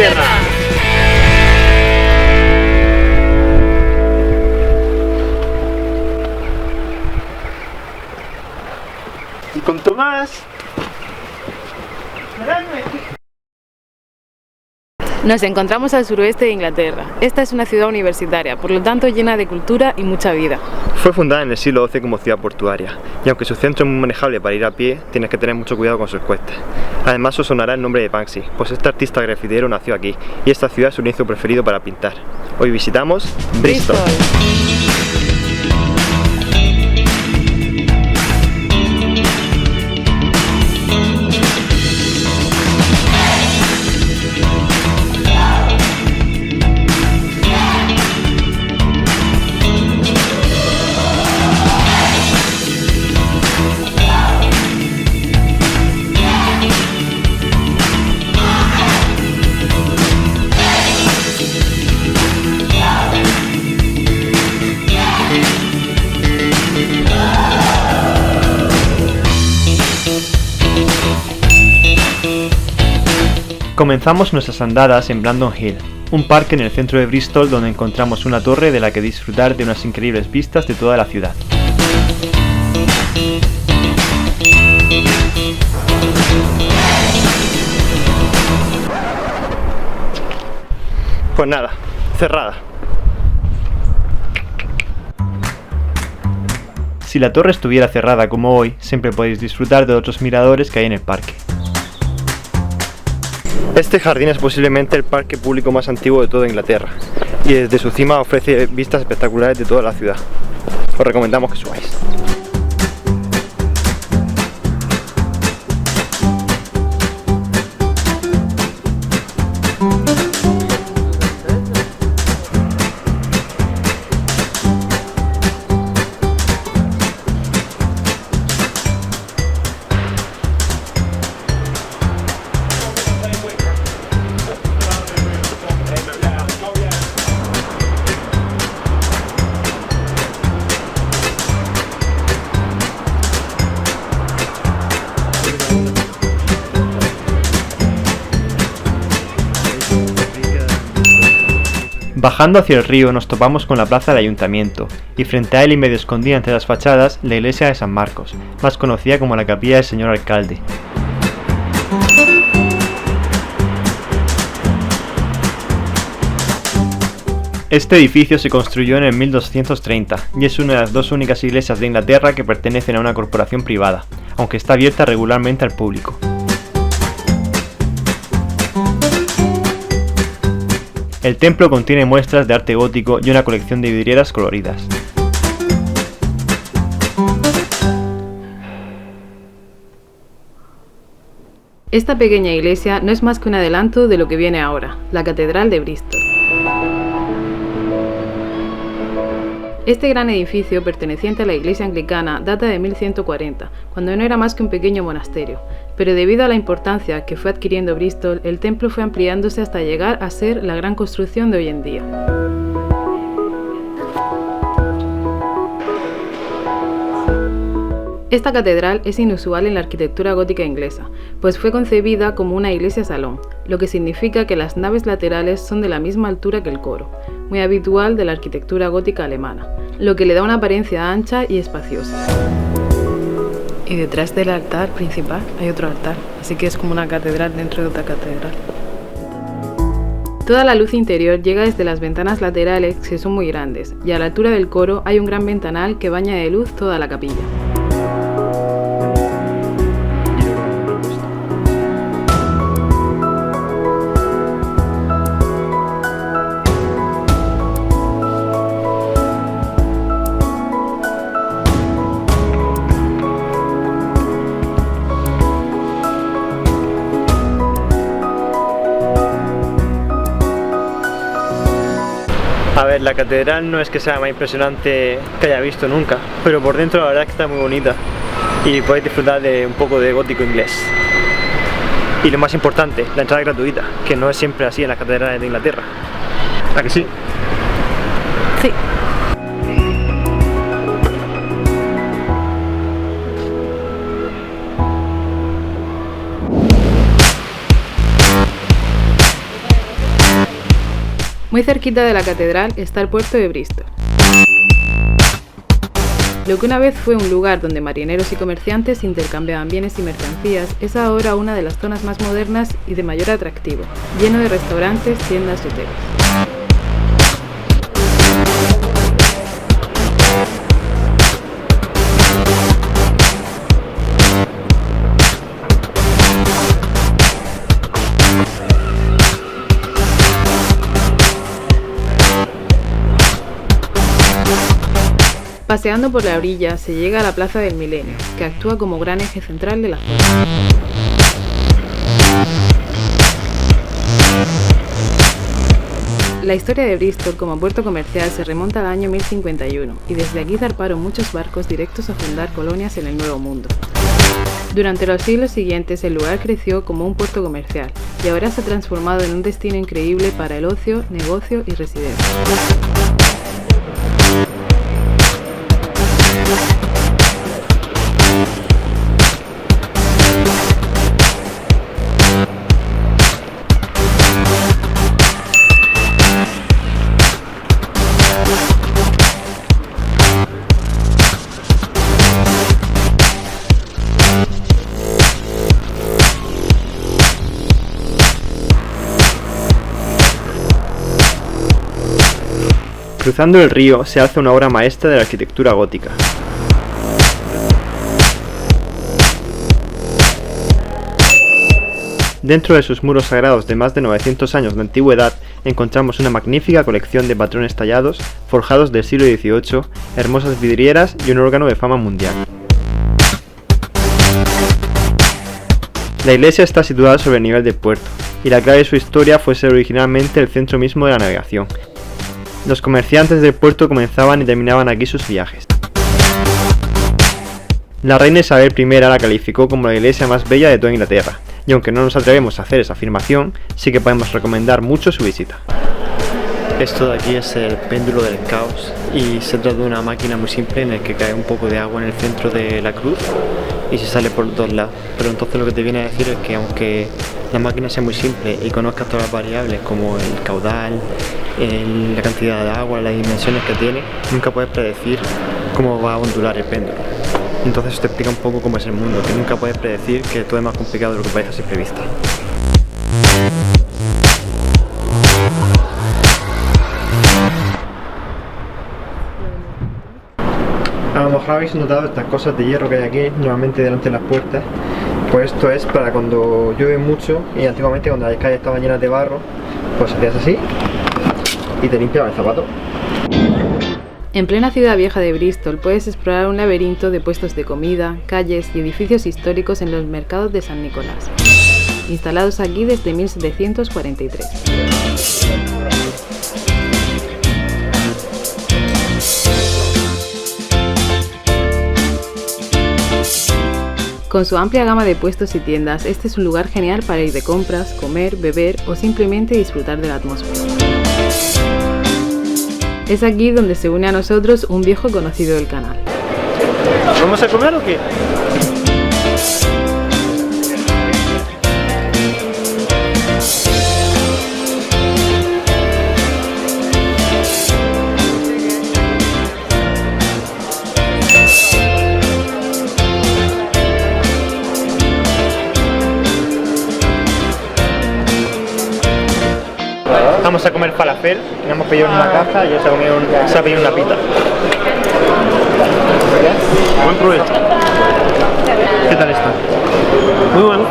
Inglaterra. Y con Tomás. Nos encontramos al suroeste de Inglaterra. Esta es una ciudad universitaria, por lo tanto llena de cultura y mucha vida. Fue fundada en el siglo XII como ciudad portuaria, y aunque su centro es muy manejable para ir a pie, tienes que tener mucho cuidado con sus cuestas. Además os sonará el nombre de Banksy, pues este artista grafitero nació aquí, y esta ciudad es su lienzo preferido para pintar. Hoy visitamos Bristol. Comenzamos nuestras andadas en Brandon Hill, un parque en el centro de Bristol donde encontramos una torre de la que disfrutar de unas increíbles vistas de toda la ciudad. Pues nada, cerrada. Si la torre estuviera cerrada como hoy, siempre podéis disfrutar de otros miradores que hay en el parque. Este jardín es posiblemente el parque público más antiguo de toda Inglaterra y desde su cima ofrece vistas espectaculares de toda la ciudad. Os recomendamos que subáis. Bajando hacia el río nos topamos con la plaza del ayuntamiento, y frente a él y medio escondida entre las fachadas, la iglesia de San Marcos, más conocida como la capilla del señor alcalde. Este edificio se construyó en el 1230 y es una de las dos únicas iglesias de Inglaterra que pertenecen a una corporación privada, aunque está abierta regularmente al público. El templo contiene muestras de arte gótico y una colección de vidrieras coloridas. Esta pequeña iglesia no es más que un adelanto de lo que viene ahora, la Catedral de Bristol. Este gran edificio, perteneciente a la iglesia anglicana, data de 1140, cuando no era más que un pequeño monasterio, pero debido a la importancia que fue adquiriendo Bristol, el templo fue ampliándose hasta llegar a ser la gran construcción de hoy en día. Esta catedral es inusual en la arquitectura gótica inglesa, pues fue concebida como una iglesia-salón, lo que significa que las naves laterales son de la misma altura que el coro, muy habitual de la arquitectura gótica alemana, lo que le da una apariencia ancha y espaciosa. Y detrás del altar principal hay otro altar, así que es como una catedral dentro de otra catedral. Toda la luz interior llega desde las ventanas laterales, que son muy grandes, y a la altura del coro hay un gran ventanal que baña de luz toda la capilla. A ver, la catedral no es que sea la más impresionante que haya visto nunca, pero por dentro la verdad es que está muy bonita y podéis disfrutar de un poco de gótico inglés. Y lo más importante, la entrada es gratuita, que no es siempre así en las catedrales de Inglaterra. ¿A que sí? Sí. Muy cerquita de la catedral está el puerto de Bristol. Lo que una vez fue un lugar donde marineros y comerciantes intercambiaban bienes y mercancías es ahora una de las zonas más modernas y de mayor atractivo, lleno de restaurantes, tiendas y hoteles. Paseando por la orilla se llega a la Plaza del Milenio, que actúa como gran eje central de la zona. La historia de Bristol como puerto comercial se remonta al año 1051 y desde aquí zarparon muchos barcos directos a fundar colonias en el Nuevo Mundo. Durante los siglos siguientes el lugar creció como un puerto comercial y ahora se ha transformado en un destino increíble para el ocio, negocio y residencia. Cruzando el río se alza una obra maestra de la arquitectura gótica. Dentro de sus muros sagrados de más de 900 años de antigüedad encontramos una magnífica colección de patrones tallados, forjados del siglo XVIII, hermosas vidrieras y un órgano de fama mundial. La iglesia está situada sobre el nivel del puerto, y la clave de su historia fue ser originalmente el centro mismo de la navegación. Los comerciantes del puerto comenzaban y terminaban aquí sus viajes. La reina Isabel I la calificó como la iglesia más bella de toda Inglaterra, y aunque no nos atrevemos a hacer esa afirmación, sí que podemos recomendar mucho su visita. Esto de aquí es el péndulo del caos y se trata de una máquina muy simple en la que cae un poco de agua en el centro de la cruz y se sale por los dos lados. Pero entonces lo que te viene a decir es que aunque la máquina sea muy simple y conozcas todas las variables como el caudal, la cantidad de agua, las dimensiones que tiene, nunca puedes predecir cómo va a ondular el péndulo. Entonces esto te explica un poco cómo es el mundo, que nunca puedes predecir, que todo es más complicado de lo que parece a simple vista. A lo mejor habéis notado estas cosas de hierro que hay aquí, normalmente delante de las puertas. Pues esto es para cuando llueve mucho y antiguamente cuando las calles estaban llenas de barro, pues hacías así y te limpiaba el zapato. En plena ciudad vieja de Bristol puedes explorar un laberinto de puestos de comida, calles y edificios históricos en los mercados de San Nicolás, instalados aquí desde 1743. Con su amplia gama de puestos y tiendas, este es un lugar genial para ir de compras, comer, beber o simplemente disfrutar de la atmósfera. Es aquí donde se une a nosotros un viejo conocido del canal. ¿Vamos a comer o qué? Vamos a comer falafel, que hemos pedido en una caja y ya se ha pedido una pita. Buen provecho. ¿Qué tal está? Muy bueno.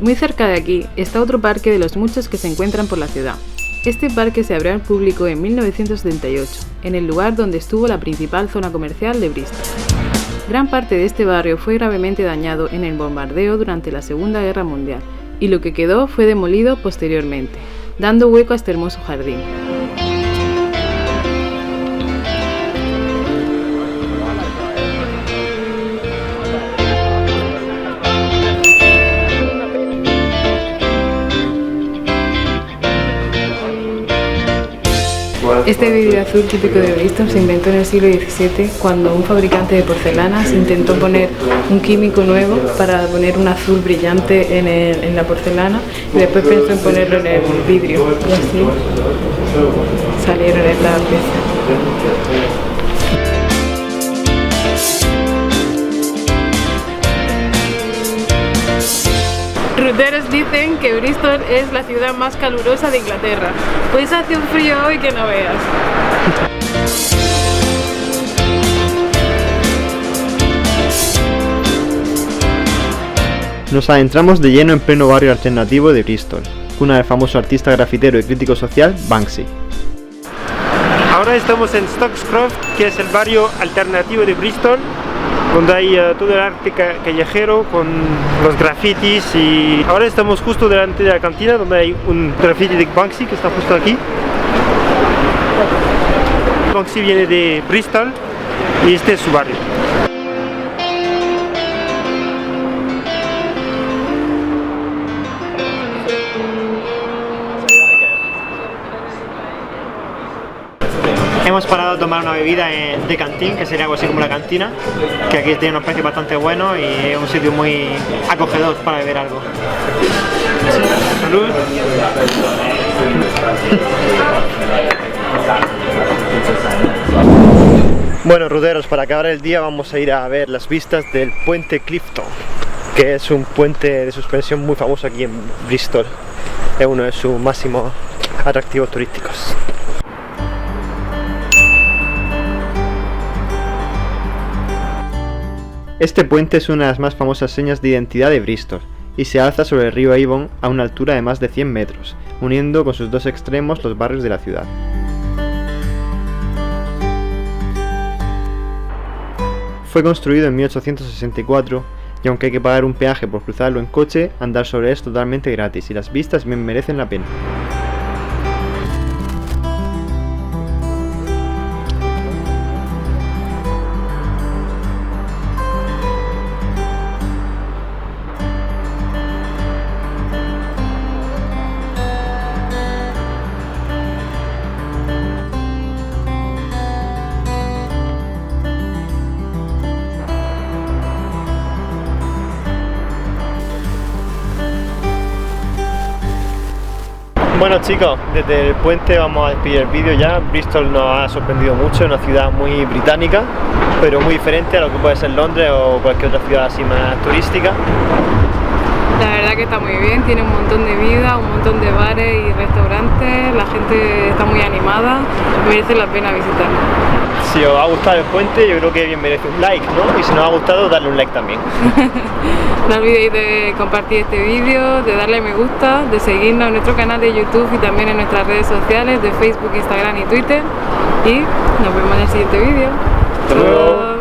Muy cerca de aquí está otro parque de los muchos que se encuentran por la ciudad. Este parque se abrió al público en 1978, en el lugar donde estuvo la principal zona comercial de Bristol. Gran parte de este barrio fue gravemente dañado en el bombardeo durante la Segunda Guerra Mundial, y lo que quedó fue demolido posteriormente, dando hueco a este hermoso jardín. Este vidrio azul típico de Bristol se inventó en el siglo XVII cuando un fabricante de porcelanas intentó poner un químico nuevo para poner un azul brillante en la porcelana y después pensó en ponerlo en el vidrio y así salieron en la pieza. Ruteros dicen que Bristol es la ciudad más calurosa de Inglaterra. Pues hace un frío hoy que no veas. Nos adentramos de lleno en pleno barrio alternativo de Bristol, cuna del famoso artista grafitero y crítico social Banksy. Ahora estamos en Stocks Croft, que es el barrio alternativo de Bristol, donde hay todo el arte callejero con los grafitis, y ahora estamos justo delante de la cantina donde hay un graffiti de Banksy que está justo aquí. Banksy viene de Bristol y este es su barrio. Hemos parado a tomar una bebida en The Canteen, que sería algo así como la cantina, que aquí tiene unos precios bastante buenos y es un sitio muy acogedor para beber algo. Salud. Bueno, ruderos, para acabar el día vamos a ir a ver las vistas del puente Clifton, que es un puente de suspensión muy famoso aquí en Bristol. Es uno de sus máximos atractivos turísticos. Este puente es una de las más famosas señas de identidad de Bristol y se alza sobre el río Avon a una altura de más de 100 metros, uniendo con sus dos extremos los barrios de la ciudad. Fue construido en 1864 y aunque hay que pagar un peaje por cruzarlo en coche, andar sobre él es totalmente gratis y las vistas bien merecen la pena. Bueno chicos, desde el puente vamos a despedir el vídeo ya. Bristol nos ha sorprendido mucho, es una ciudad muy británica, pero muy diferente a lo que puede ser Londres o cualquier otra ciudad así más turística. La verdad que está muy bien, tiene un montón de vida, un montón de bares y restaurantes, la gente está muy animada, merece la pena visitarlo. Si os ha gustado el puente, yo creo que bien merece un like, ¿no? Y si no os ha gustado, darle un like también. No olvidéis de compartir este vídeo, de darle me gusta, de seguirnos en nuestro canal de YouTube y también en nuestras redes sociales de Facebook, Instagram y Twitter. Y nos vemos en el siguiente vídeo. Hasta luego.